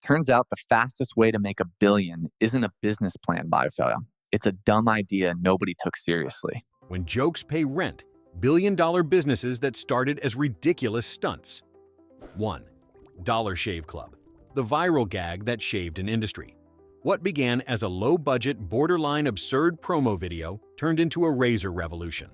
Turns out the fastest way to make a billion isn't a business plan, Biofella. It's a dumb idea nobody took seriously. When jokes pay rent, billion-dollar businesses that started as ridiculous stunts. 1. Dollar Shave Club, the viral gag that shaved an industry. What began as a low-budget, borderline absurd promo video turned into a razor revolution.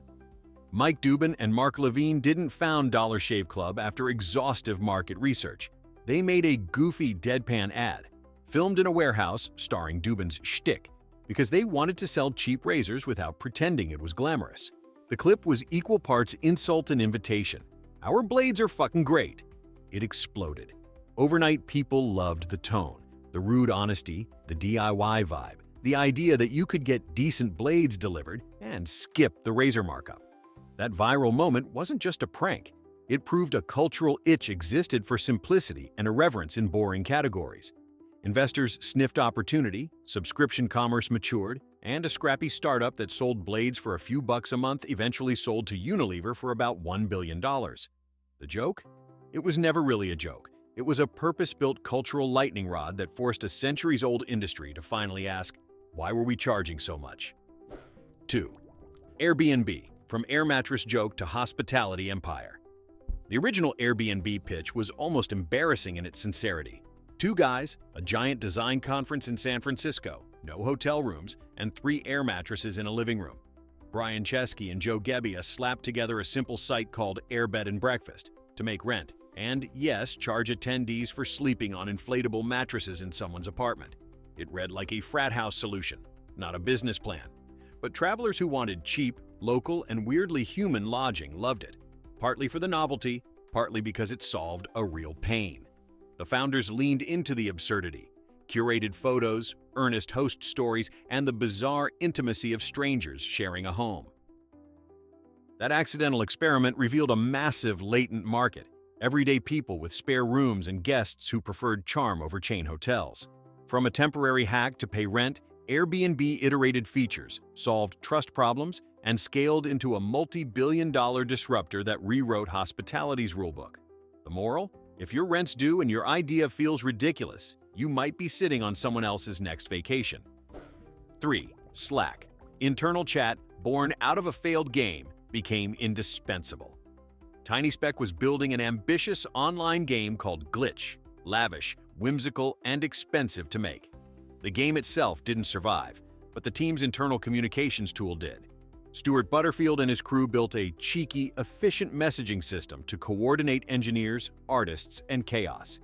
Mike Dubin and Mark Levine didn't found Dollar Shave Club after exhaustive market research. They made a goofy deadpan ad, filmed in a warehouse starring Dubin's shtick, because they wanted to sell cheap razors without pretending it was glamorous. The clip was equal parts insult and invitation. "Our blades are fucking great." It exploded. Overnight, people loved the tone, the rude honesty, the DIY vibe, the idea that you could get decent blades delivered and skip the razor markup. That viral moment wasn't just a prank. It proved a cultural itch existed for simplicity and irreverence in boring categories. Investors sniffed opportunity, subscription commerce matured, and a scrappy startup that sold blades for a few bucks a month eventually sold to Unilever for about $1 billion. The joke? It was never really a joke. It was a purpose-built cultural lightning rod that forced a centuries-old industry to finally ask, why were we charging so much? 2. Airbnb, from air mattress joke to hospitality empire. The original Airbnb pitch was almost embarrassing in its sincerity. Two guys, a giant design conference in San Francisco, no hotel rooms, and 3 air mattresses in a living room. Brian Chesky and Joe Gebbia slapped together a simple site called Airbed and Breakfast to make rent, and yes, charge attendees for sleeping on inflatable mattresses in someone's apartment. It read like a frat house solution, not a business plan. But travelers who wanted cheap, local, and weirdly human lodging loved it. Partly for the novelty, partly because it solved a real pain. The founders leaned into the absurdity, curated photos, earnest host stories, and the bizarre intimacy of strangers sharing a home. That accidental experiment revealed a massive latent market, everyday people with spare rooms and guests who preferred charm over chain hotels. From a temporary hack to pay rent, Airbnb iterated features, solved trust problems, and scaled into a multi-billion-dollar disruptor that rewrote hospitality's rulebook. The moral? If your rent's due and your idea feels ridiculous, you might be sitting on someone else's next vacation. 3. Slack. Internal chat, born out of a failed game, became indispensable. TinySpec was building an ambitious online game called Glitch, lavish, whimsical, and expensive to make. The game itself didn't survive, but the team's internal communications tool did. Stuart Butterfield and his crew built a cheeky, efficient messaging system to coordinate engineers, artists, and chaos.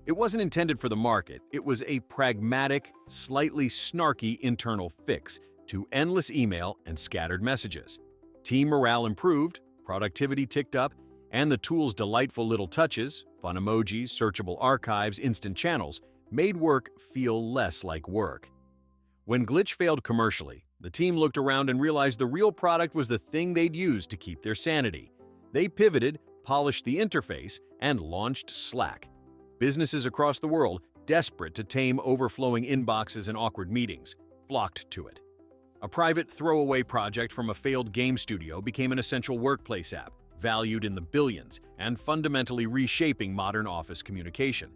It wasn't intended for the market, it was a pragmatic, slightly snarky internal fix to endless email and scattered messages. Team morale improved, productivity ticked up, and the tool's delightful little touches, fun emojis, searchable archives, instant channels, made work feel less like work. When Glitch failed commercially, the team looked around and realized the real product was the thing they'd use to keep their sanity. They pivoted, polished the interface, and launched Slack. Businesses across the world, desperate to tame overflowing inboxes and awkward meetings, flocked to it. A private throwaway project from a failed game studio became an essential workplace app, valued in the billions and fundamentally reshaping modern office communication.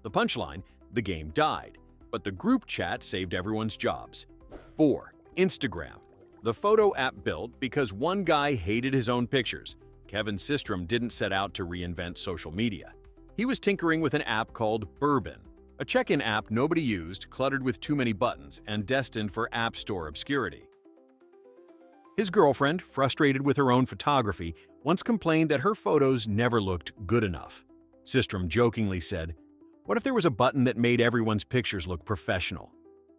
The punchline: the game died, but the group chat saved everyone's jobs. 4. Instagram. The photo app built because one guy hated his own pictures. Kevin Systrom didn't set out to reinvent social media. He was tinkering with an app called Bourbon, a check-in app nobody used, cluttered with too many buttons, and destined for App Store obscurity. His girlfriend, frustrated with her own photography, once complained that her photos never looked good enough. Systrom jokingly said, "What if there was a button that made everyone's pictures look professional?"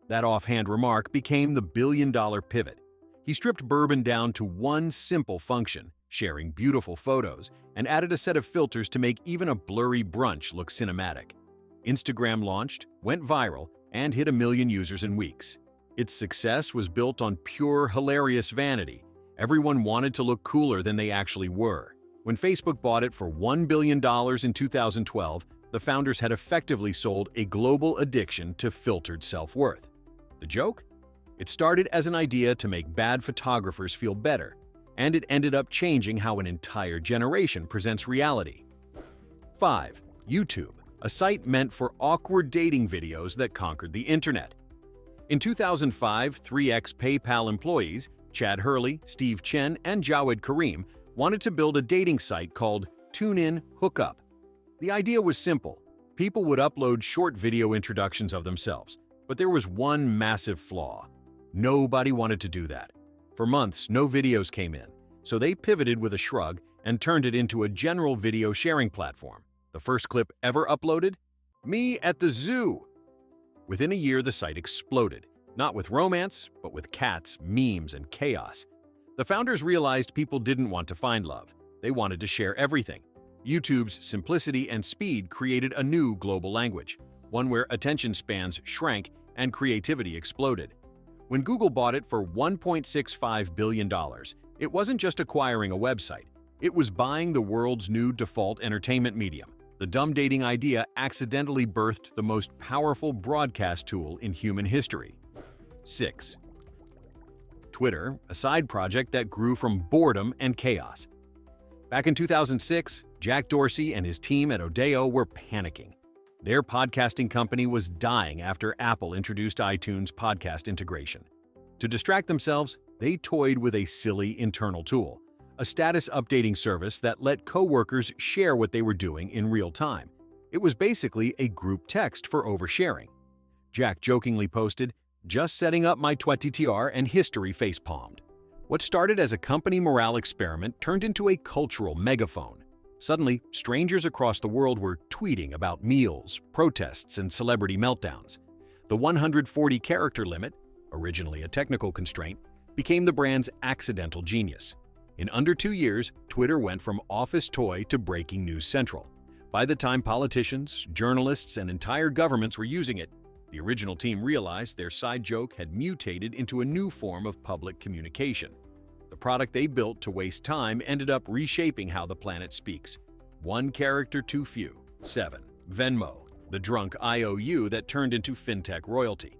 That offhand remark became the billion-dollar pivot. He stripped Bourbon down to one simple function, sharing beautiful photos, and added a set of filters to make even a blurry brunch look cinematic. Instagram launched, went viral, and hit 1 million users in weeks. Its success was built on pure, hilarious vanity. Everyone wanted to look cooler than they actually were. When Facebook bought it for $1 billion in 2012, the founders had effectively sold a global addiction to filtered self-worth. The joke? It started as an idea to make bad photographers feel better, and it ended up changing how an entire generation presents reality. 5. YouTube, a site meant for awkward dating videos that conquered the internet. In 2005, 3X PayPal employees, Chad Hurley, Steve Chen, and Jawed Karim, wanted to build a dating site called TuneIn Hookup. The idea was simple. People would upload short video introductions of themselves, but there was one massive flaw. Nobody wanted to do that. For months, no videos came in, so they pivoted with a shrug and turned it into a general video sharing platform. The first clip ever uploaded? Me at the zoo! Within a year, the site exploded, not with romance, but with cats, memes, and chaos. The founders realized people didn't want to find love. They wanted to share everything. YouTube's simplicity and speed created a new global language, one where attention spans shrank and creativity exploded. When Google bought it for $1.65 billion, it wasn't just acquiring a website. It was buying the world's new default entertainment medium. The dumb dating idea accidentally birthed the most powerful broadcast tool in human history. 6. Twitter, a side project that grew from boredom and chaos. Back in 2006, Jack Dorsey and his team at Odeo were panicking. Their podcasting company was dying after Apple introduced iTunes podcast integration. To distract themselves, they toyed with a silly internal tool, a status updating service that let coworkers share what they were doing in real time. It was basically a group text for oversharing. Jack jokingly posted, "Just setting up my TWTR and history facepalmed." What started as a company morale experiment turned into a cultural megaphone. Suddenly, strangers across the world were tweeting about meals, protests, and celebrity meltdowns. The 140-character limit, originally a technical constraint, became the brand's accidental genius. In under 2 years, Twitter went from office toy to breaking news central. By the time politicians, journalists, and entire governments were using it, the original team realized their side joke had mutated into a new form of public communication. The product they built to waste time ended up reshaping how the planet speaks. One character too few. 7. Venmo, the drunk IOU that turned into fintech royalty.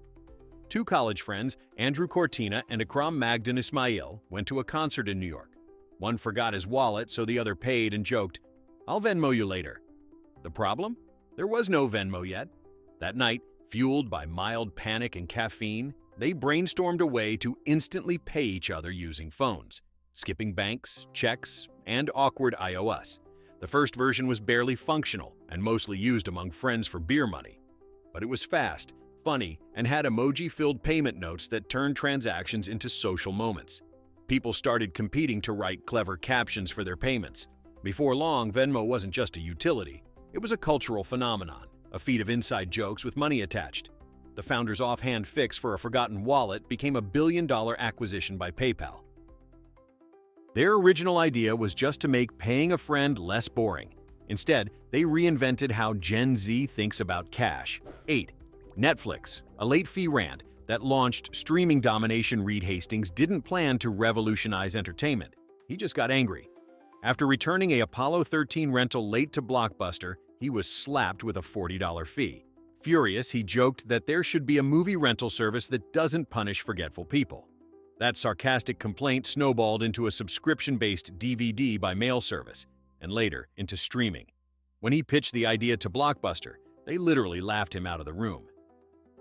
Two college friends, Andrew Cortina and Akram Magdan Ismail, went to a concert in New York. One forgot his wallet, so the other paid and joked, "I'll Venmo you later." The problem? There was no Venmo yet. That night, fueled by mild panic and caffeine, they brainstormed a way to instantly pay each other using phones, skipping banks, checks, and awkward iOS. The first version was barely functional and mostly used among friends for beer money. But it was fast, funny, and had emoji-filled payment notes that turned transactions into social moments. People started competing to write clever captions for their payments. Before long, Venmo wasn't just a utility. It was a cultural phenomenon, a feed of inside jokes with money attached. The founder's offhand fix for a forgotten wallet became a billion-dollar acquisition by PayPal. Their original idea was just to make paying a friend less boring. Instead, they reinvented how Gen Z thinks about cash. 8. Netflix, a late fee rant that launched streaming domination. Reed Hastings didn't plan to revolutionize entertainment. He just got angry. After returning a Apollo 13 rental late to Blockbuster, he was slapped with a $40 fee. Furious, he joked that there should be a movie rental service that doesn't punish forgetful people. That sarcastic complaint snowballed into a subscription-based DVD by mail service, and later into streaming. When he pitched the idea to Blockbuster, they literally laughed him out of the room.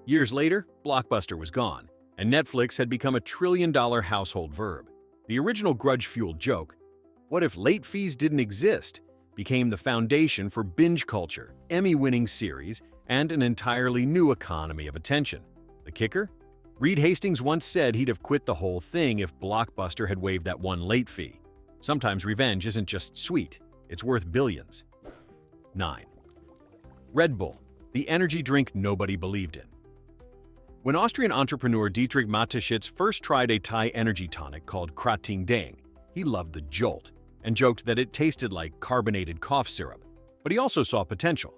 Years later, Blockbuster was gone, and Netflix had become a trillion-dollar household verb. The original grudge-fueled joke, "What if late fees didn't exist?" became the foundation for binge culture, Emmy-winning series, and an entirely new economy of attention. The kicker? Reed Hastings once said he'd have quit the whole thing if Blockbuster had waived that one late fee. Sometimes revenge isn't just sweet, it's worth billions. 9. Red Bull, the energy drink nobody believed in. When Austrian entrepreneur Dietrich Mateschitz first tried a Thai energy tonic called Krating Dang, he loved the jolt and joked that it tasted like carbonated cough syrup. But he also saw potential.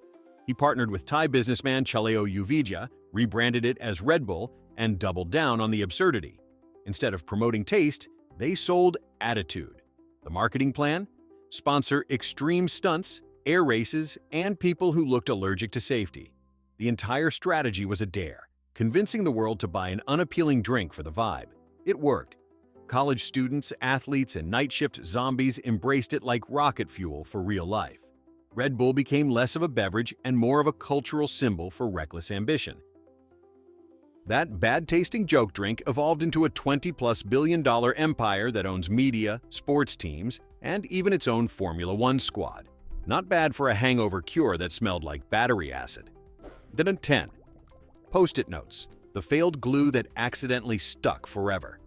He partnered with Thai businessman Chaleo Uvija, rebranded it as Red Bull, and doubled down on the absurdity. Instead of promoting taste, they sold attitude. The marketing plan? Sponsor extreme stunts, air races, and people who looked allergic to safety. The entire strategy was a dare, convincing the world to buy an unappealing drink for the vibe. It worked. College students, athletes, and night shift zombies embraced it like rocket fuel for real life. Red Bull became less of a beverage and more of a cultural symbol for reckless ambition. That bad-tasting joke drink evolved into a $20+ billion empire that owns media, sports teams, and even its own Formula One squad. Not bad for a hangover cure that smelled like battery acid. Then 10. Post-it notes, the failed glue that accidentally stuck forever.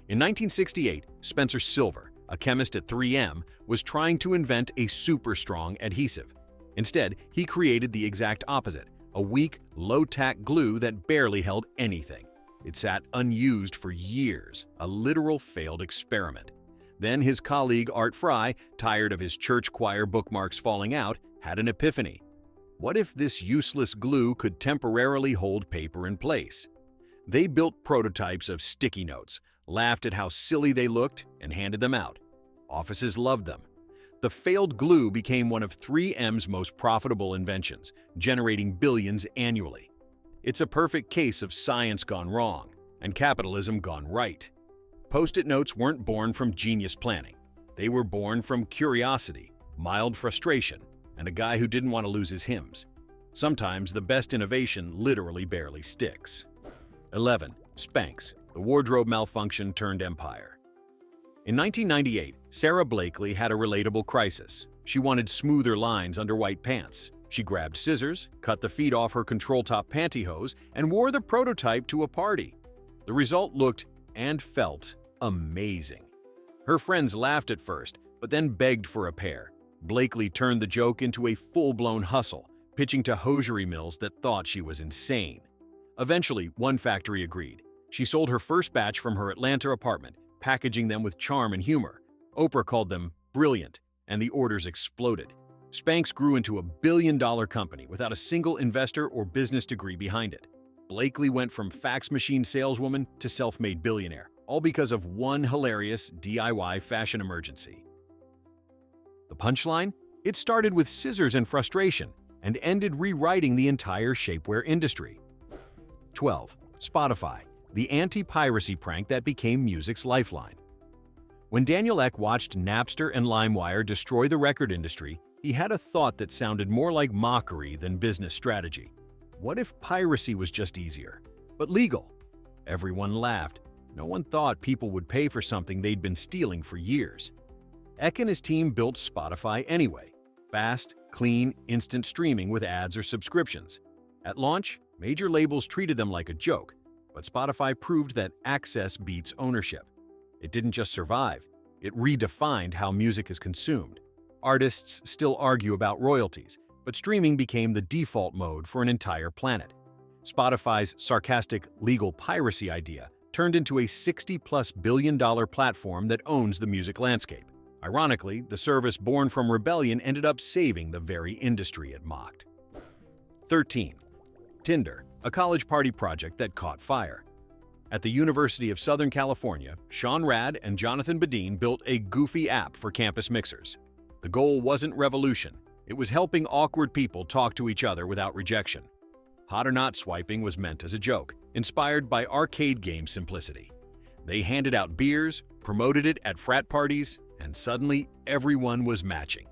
In 1968, Spencer Silver, a chemist at 3M, was trying to invent a super-strong adhesive. Instead, he created the exact opposite, a weak, low-tack glue that barely held anything. It sat unused for years, a literal failed experiment. Then his colleague Art Fry, tired of his church choir bookmarks falling out, had an epiphany. What if this useless glue could temporarily hold paper in place? They built prototypes of sticky notes, laughed at how silly they looked, and handed them out. Offices loved them. The failed glue became one of 3M's most profitable inventions, generating billions annually. It's a perfect case of science gone wrong and capitalism gone right. Post-it notes weren't born from genius planning. They were born from curiosity, mild frustration, and a guy who didn't want to lose his hymns. Sometimes the best innovation literally barely sticks. 11. Spanx, the wardrobe malfunction turned empire. In 1998, Sarah Blakely had a relatable crisis. She wanted smoother lines under white pants. She grabbed scissors, cut the feet off her control-top pantyhose, and wore the prototype to a party. The result looked and felt amazing. Her friends laughed at first, but then begged for a pair. Blakely turned the joke into a full-blown hustle, pitching to hosiery mills that thought she was insane. Eventually, one factory agreed. She sold her first batch from her Atlanta apartment, packaging them with charm and humor. Oprah called them brilliant, and the orders exploded. Spanx grew into a billion-dollar company without a single investor or business degree behind it. Blakely went from fax machine saleswoman to self-made billionaire, all because of one hilarious DIY fashion emergency. The punchline? It started with scissors and frustration and ended rewriting the entire shapewear industry. 12. Spotify, the anti-piracy prank that became music's lifeline. When Daniel Ek watched Napster and LimeWire destroy the record industry, he had a thought that sounded more like mockery than business strategy. What if piracy was just easier, but legal? Everyone laughed. No one thought people would pay for something they'd been stealing for years. Ek and his team built Spotify anyway. Fast, clean, instant streaming with ads or subscriptions. At launch, major labels treated them like a joke, but Spotify proved that access beats ownership. It didn't just survive, it redefined how music is consumed. Artists still argue about royalties, but streaming became the default mode for an entire planet. Spotify's sarcastic legal piracy idea turned into a $60+ billion platform that owns the music landscape. Ironically, the service born from rebellion ended up saving the very industry it mocked. 13. Tinder, a college party project that caught fire. At the University of Southern California, Sean Rad and Jonathan Badeen built a goofy app for campus mixers. The goal wasn't revolution. It was helping awkward people talk to each other without rejection. Hot or not swiping was meant as a joke, inspired by arcade game simplicity. They handed out beers, promoted it at frat parties, and suddenly everyone was matching.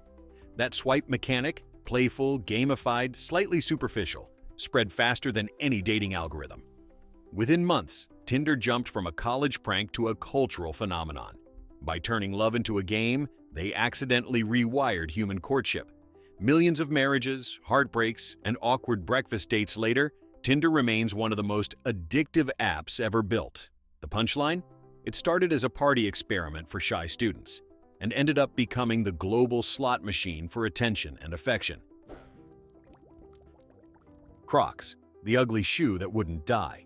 That swipe mechanic, playful, gamified, slightly superficial, spread faster than any dating algorithm. Within months, Tinder jumped from a college prank to a cultural phenomenon. By turning love into a game, they accidentally rewired human courtship. Millions of marriages, heartbreaks, and awkward breakfast dates later, Tinder remains one of the most addictive apps ever built. The punchline? It started as a party experiment for shy students and ended up becoming the global slot machine for attention and affection. Crocs, the ugly shoe that wouldn't die.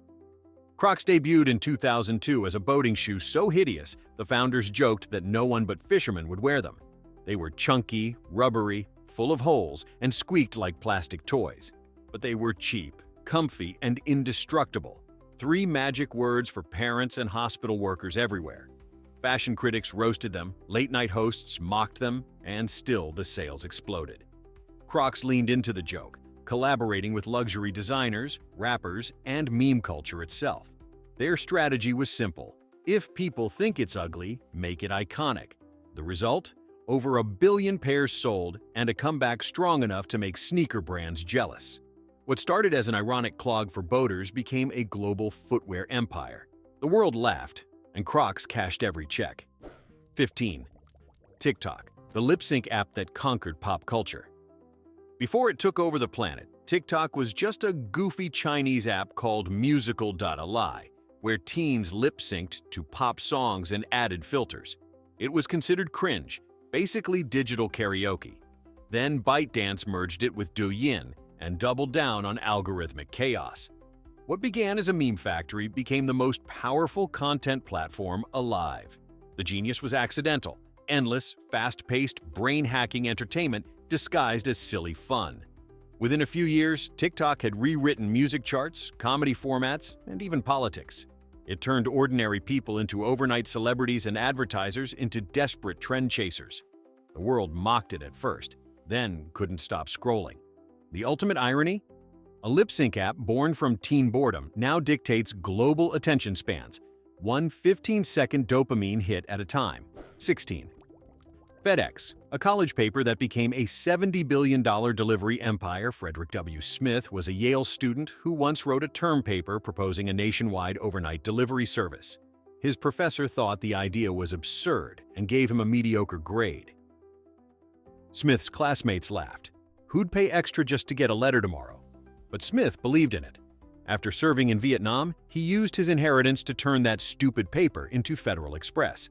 Crocs debuted in 2002 as a boating shoe so hideous, the founders joked that no one but fishermen would wear them. They were chunky, rubbery, full of holes, and squeaked like plastic toys. But they were cheap, comfy, and indestructible. 3 magic words for parents and hospital workers everywhere. Fashion critics roasted them, late-night hosts mocked them, and still the sales exploded. Crocs leaned into the joke, collaborating with luxury designers, rappers, and meme culture itself. Their strategy was simple. If people think it's ugly, make it iconic. The result? over 1 billion pairs sold, and a comeback strong enough to make sneaker brands jealous. What started as an ironic clog for boaters became a global footwear empire. The world laughed, and Crocs cashed every check. 15. TikTok, the lip-sync app that conquered pop culture. Before it took over the planet, TikTok was just a goofy Chinese app called musical.ly, where teens lip-synced to pop songs and added filters. It was considered cringe, basically digital karaoke. Then ByteDance merged it with Douyin and doubled down on algorithmic chaos. What began as a meme factory became the most powerful content platform alive. The genius was accidental, endless, fast-paced, brain-hacking entertainment disguised as silly fun. Within a few years, TikTok had rewritten music charts, comedy formats, and even politics. It turned ordinary people into overnight celebrities and advertisers into desperate trend chasers. The world mocked it at first, then couldn't stop scrolling. The ultimate irony? A lip-sync app born from teen boredom now dictates global attention spans, one 15-second dopamine hit at a time. 16. FedEx, a college paper that became a $70 billion delivery empire. Frederick W. Smith was a Yale student who once wrote a term paper proposing a nationwide overnight delivery service. His professor thought the idea was absurd and gave him a mediocre grade. Smith's classmates laughed. Who'd pay extra just to get a letter tomorrow? But Smith believed in it. After serving in Vietnam, he used his inheritance to turn that stupid paper into Federal Express.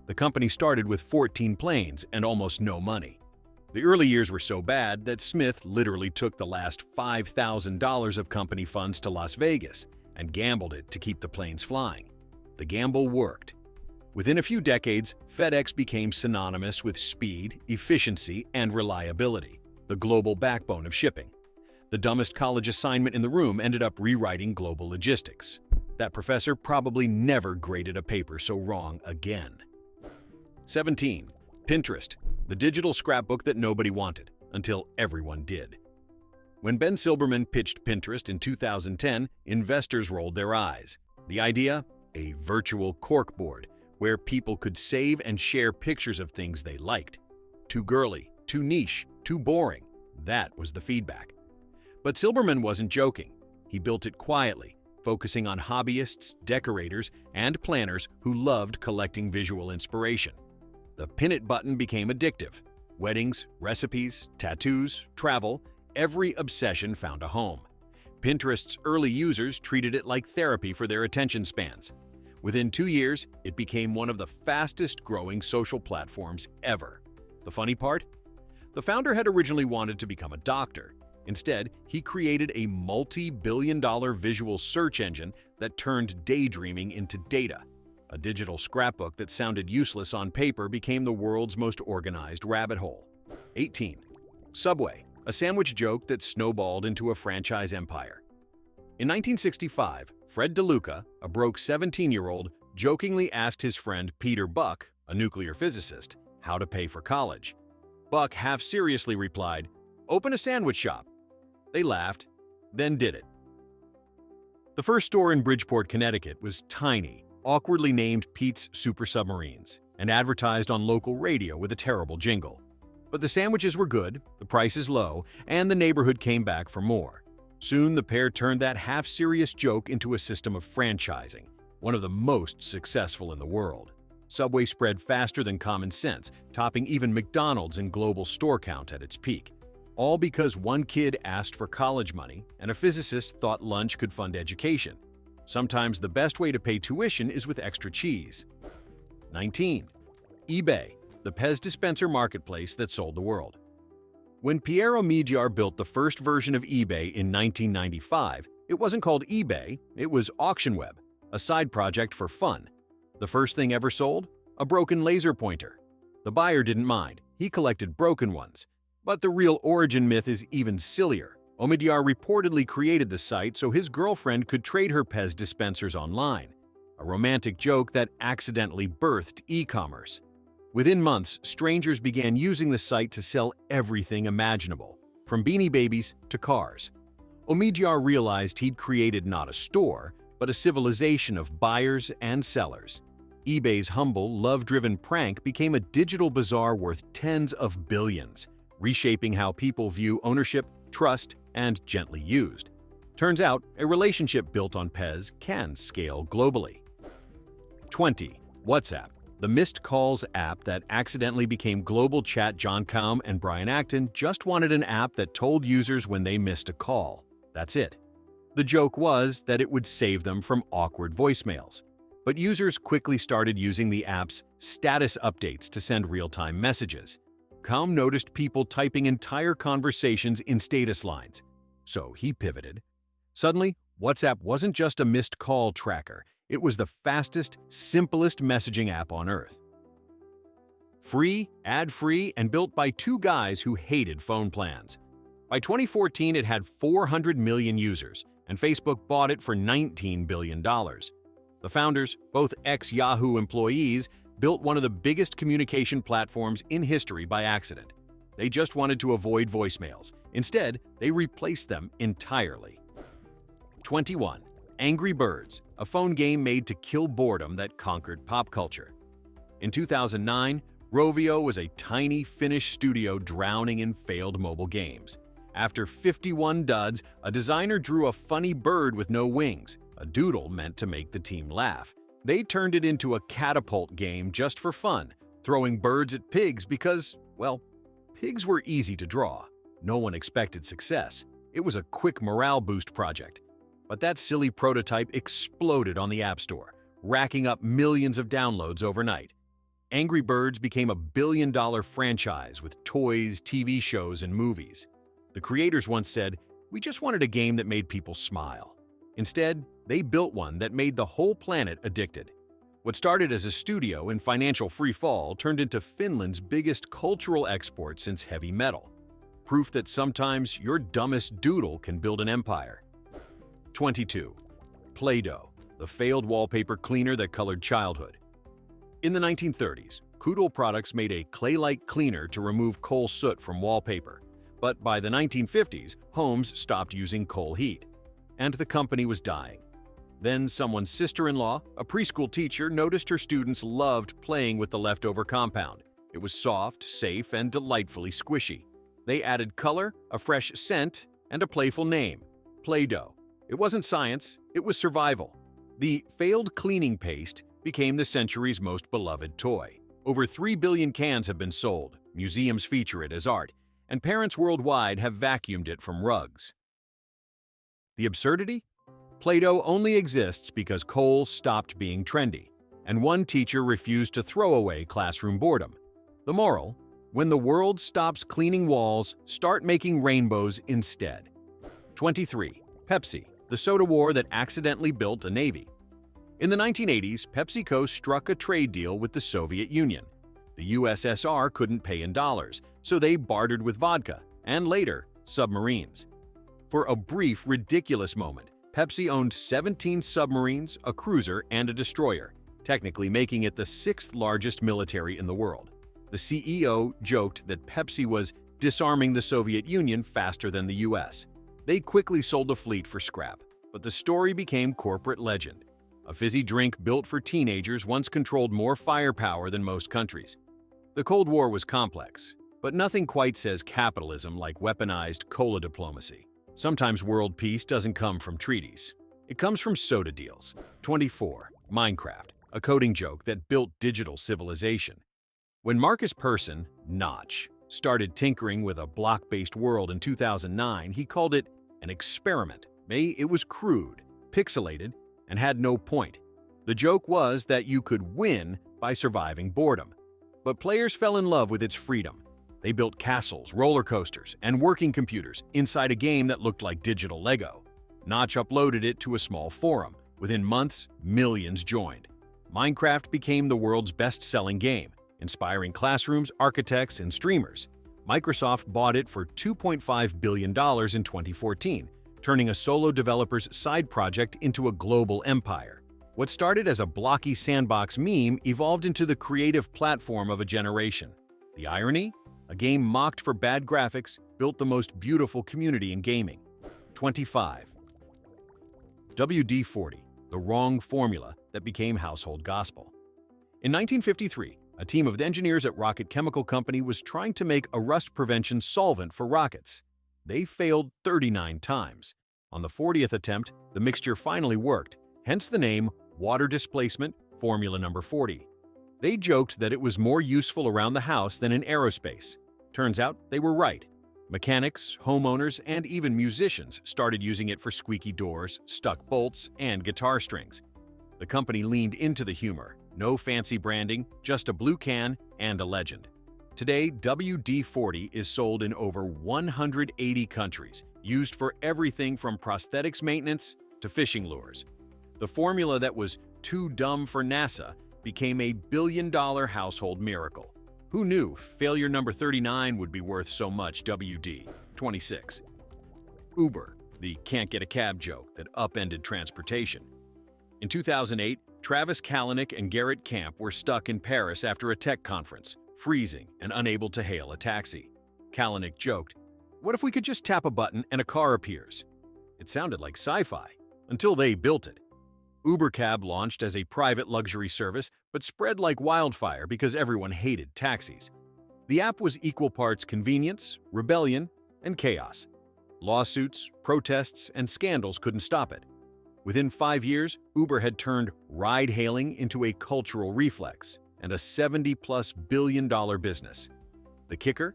The company started with 14 planes and almost no money. The early years were so bad that Smith literally took the last $5,000 of company funds to Las Vegas and gambled it to keep the planes flying. The gamble worked. Within a few decades, FedEx became synonymous with speed, efficiency, and reliability, the global backbone of shipping. The dumbest college assignment in the room ended up rewriting global logistics. That professor probably never graded a paper so wrong again. 17. Pinterest, the digital scrapbook that nobody wanted, until everyone did. When Ben Silbermann pitched Pinterest in 2010, investors rolled their eyes. The idea? A virtual corkboard, where people could save and share pictures of things they liked. Too girly, too niche, too boring. That was the feedback. But Silbermann wasn't joking. He built it quietly, focusing on hobbyists, decorators, and planners who loved collecting visual inspiration. The Pin It button became addictive. Weddings, recipes, tattoos, travel, every obsession found a home. Pinterest's early users treated it like therapy for their attention spans. Within 2 years, it became one of the fastest-growing social platforms ever. The funny part? The founder had originally wanted to become a doctor. Instead, he created a multi-billion-dollar visual search engine that turned daydreaming into data. A digital scrapbook that sounded useless on paper became the world's most organized rabbit hole. 18. Subway, a sandwich joke that snowballed into a franchise empire. In 1965, Fred DeLuca, a broke 17-year-old, jokingly asked his friend Peter Buck, a nuclear physicist, how to pay for college. Buck half-seriously replied, "Open a sandwich shop." They laughed, then did it. The first store in Bridgeport, Connecticut was tiny, awkwardly named Pete's Super Submarines, and advertised on local radio with a terrible jingle. But the sandwiches were good, the prices low, and the neighborhood came back for more. Soon the pair turned that half-serious joke into a system of franchising, one of the most successful in the world. Subway spread faster than common sense, topping even McDonald's in global store count at its peak. All because one kid asked for college money and a physicist thought lunch could fund education. Sometimes the best way to pay tuition is with extra cheese. 19. eBay, the Pez dispenser marketplace that sold the world. When Piero Migliar built the first version of eBay in 1995, it wasn't called eBay, it was AuctionWeb, a side project for fun. The first thing ever sold? A broken laser pointer. The buyer didn't mind, he collected broken ones. But the real origin myth is even sillier. Omidyar reportedly created the site so his girlfriend could trade her Pez dispensers online, a romantic joke that accidentally birthed e-commerce. Within months, strangers began using the site to sell everything imaginable, from Beanie Babies to cars. Omidyar realized he'd created not a store, but a civilization of buyers and sellers. eBay's humble, love-driven prank became a digital bazaar worth tens of billions, reshaping how people view ownership, trust, and gently used. Turns out, a relationship built on Pez can scale globally. 20. WhatsApp, the missed calls app that accidentally became global chat. John Combe and Brian Acton just wanted an app that told users when they missed a call. That's it. The joke was that it would save them from awkward voicemails. But users quickly started using the app's status updates to send real-time messages. Combe noticed people typing entire conversations in status lines, so he pivoted. Suddenly, WhatsApp wasn't just a missed call tracker, it was the fastest, simplest messaging app on Earth. Free, ad-free, and built by two guys who hated phone plans. By 2014, it had 400 million users, and Facebook bought it for $19 billion. The founders, both ex-Yahoo employees, built one of the biggest communication platforms in history by accident. They just wanted to avoid voicemails. Instead, they replaced them entirely. 21. Angry Birds, a phone game made to kill boredom that conquered pop culture. In 2009, Rovio was a tiny Finnish studio drowning in failed mobile games. After 51 duds, a designer drew a funny bird with no wings, a doodle meant to make the team laugh. They turned it into a catapult game just for fun, throwing birds at pigs because, well, pigs were easy to draw. No one expected success. It was a quick morale boost project. But that silly prototype exploded on the App Store, racking up millions of downloads overnight. Angry Birds became a billion-dollar franchise with toys, TV shows, and movies. The creators once said, "We just wanted a game that made people smile." Instead, they built one that made the whole planet addicted. What started as a studio in financial free fall turned into Finland's biggest cultural export since heavy metal. Proof that sometimes your dumbest doodle can build an empire. 22. Play-Doh, the failed wallpaper cleaner that colored childhood. In the 1930s, Koodle Products made a clay-like cleaner to remove coal soot from wallpaper. But by the 1950s, homes stopped using coal heat, and the company was dying. Then someone's sister-in-law, a preschool teacher, noticed her students loved playing with the leftover compound. It was soft, safe, and delightfully squishy. They added color, a fresh scent, and a playful name, Play-Doh. It wasn't science, it was survival. The failed cleaning paste became the century's most beloved toy. Over 3 billion cans have been sold, museums feature it as art, and parents worldwide have vacuumed it from rugs. The absurdity? Play-Doh only exists because coal stopped being trendy, and one teacher refused to throw away classroom boredom. The moral? When the world stops cleaning walls, start making rainbows instead. 23. Pepsi, the soda war that accidentally built a navy. In the 1980s, PepsiCo struck a trade deal with the Soviet Union. The USSR couldn't pay in dollars, so they bartered with vodka, and later, submarines. For a brief, ridiculous moment, Pepsi owned 17 submarines, a cruiser, and a destroyer, technically making it the 6th largest military in the world. The CEO joked that Pepsi was disarming the Soviet Union faster than the US. They quickly sold the fleet for scrap, but the story became corporate legend. A fizzy drink built for teenagers once controlled more firepower than most countries. The Cold War was complex, but nothing quite says capitalism like weaponized cola diplomacy. Sometimes world peace doesn't come from treaties. It comes from soda deals. 24. Minecraft, a coding joke that built digital civilization. When Marcus Persson, Notch, started tinkering with a block-based world in 2009, he called it an experiment. It was crude, pixelated, and had no point. The joke was that you could win by surviving boredom. But players fell in love with its freedom. They built castles, roller coasters, and working computers inside a game that looked like digital Lego. Notch uploaded it to a small forum. Within months, millions joined. Minecraft became the world's best-selling game, inspiring classrooms, architects, and streamers. Microsoft bought it for $2.5 billion in 2014, turning a solo developer's side project into a global empire. What started as a blocky sandbox meme evolved into the creative platform of a generation. The irony? A game mocked for bad graphics built the most beautiful community in gaming. 25. WD-40, the wrong formula that became household gospel. In 1953, a team of engineers at Rocket Chemical Company was trying to make a rust prevention solvent for rockets. They failed 39 times. On the 40th attempt, the mixture finally worked, hence the name water displacement formula number 40. They joked that it was more useful around the house than in aerospace. Turns out they were right. Mechanics, homeowners, and even musicians started using it for squeaky doors, stuck bolts, and guitar strings. The company leaned into the humor. No fancy branding, just a blue can and a legend. Today, WD-40 is sold in over 180 countries, used for everything from prosthetics maintenance to fishing lures. The formula that was too dumb for NASA became a billion-dollar household miracle. Who knew failure number 39 would be worth so much WD-26? Uber, the can't-get-a-cab joke that upended transportation. In 2008, Travis Kalanick and Garrett Camp were stuck in Paris after a tech conference, freezing and unable to hail a taxi. Kalanick joked, "What if we could just tap a button and a car appears?" It sounded like sci-fi, until they built it. UberCab launched as a private luxury service, but spread like wildfire because everyone hated taxis. The app was equal parts convenience, rebellion, and chaos. Lawsuits, protests, and scandals couldn't stop it. Within 5 years, Uber had turned ride-hailing into a cultural reflex and a $70+ billion business. The kicker?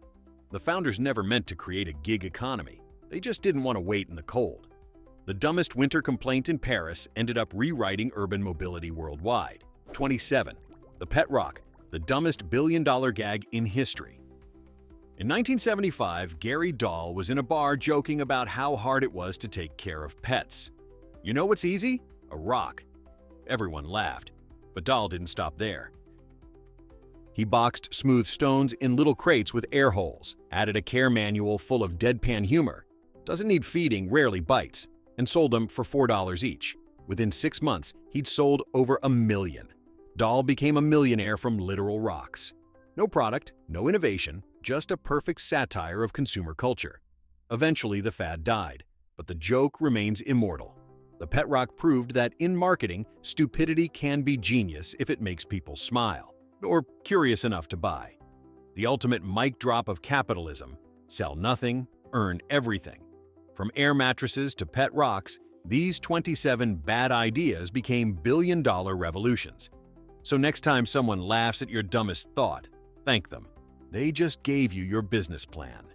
The founders never meant to create a gig economy. They just didn't want to wait in the cold. The dumbest winter complaint in Paris ended up rewriting urban mobility worldwide. 27. The pet rock, the dumbest billion-dollar gag in history. In 1975, Gary Dahl was in a bar joking about how hard it was to take care of pets. "You know what's easy? A rock." Everyone laughed, but Dahl didn't stop there. He boxed smooth stones in little crates with air holes, added a care manual full of deadpan humor, doesn't need feeding, rarely bites, and sold them for $4 each. Within 6 months, he'd sold over 1 million. Dahl became a millionaire from literal rocks. No product, no innovation, just a perfect satire of consumer culture. Eventually, the fad died, but the joke remains immortal. The pet rock proved that in marketing, stupidity can be genius if it makes people smile, or curious enough to buy. The ultimate mic drop of capitalism: sell nothing, earn everything. From air mattresses to pet rocks, these 27 bad ideas became billion-dollar revolutions. So next time someone laughs at your dumbest thought, thank them. They just gave you your business plan.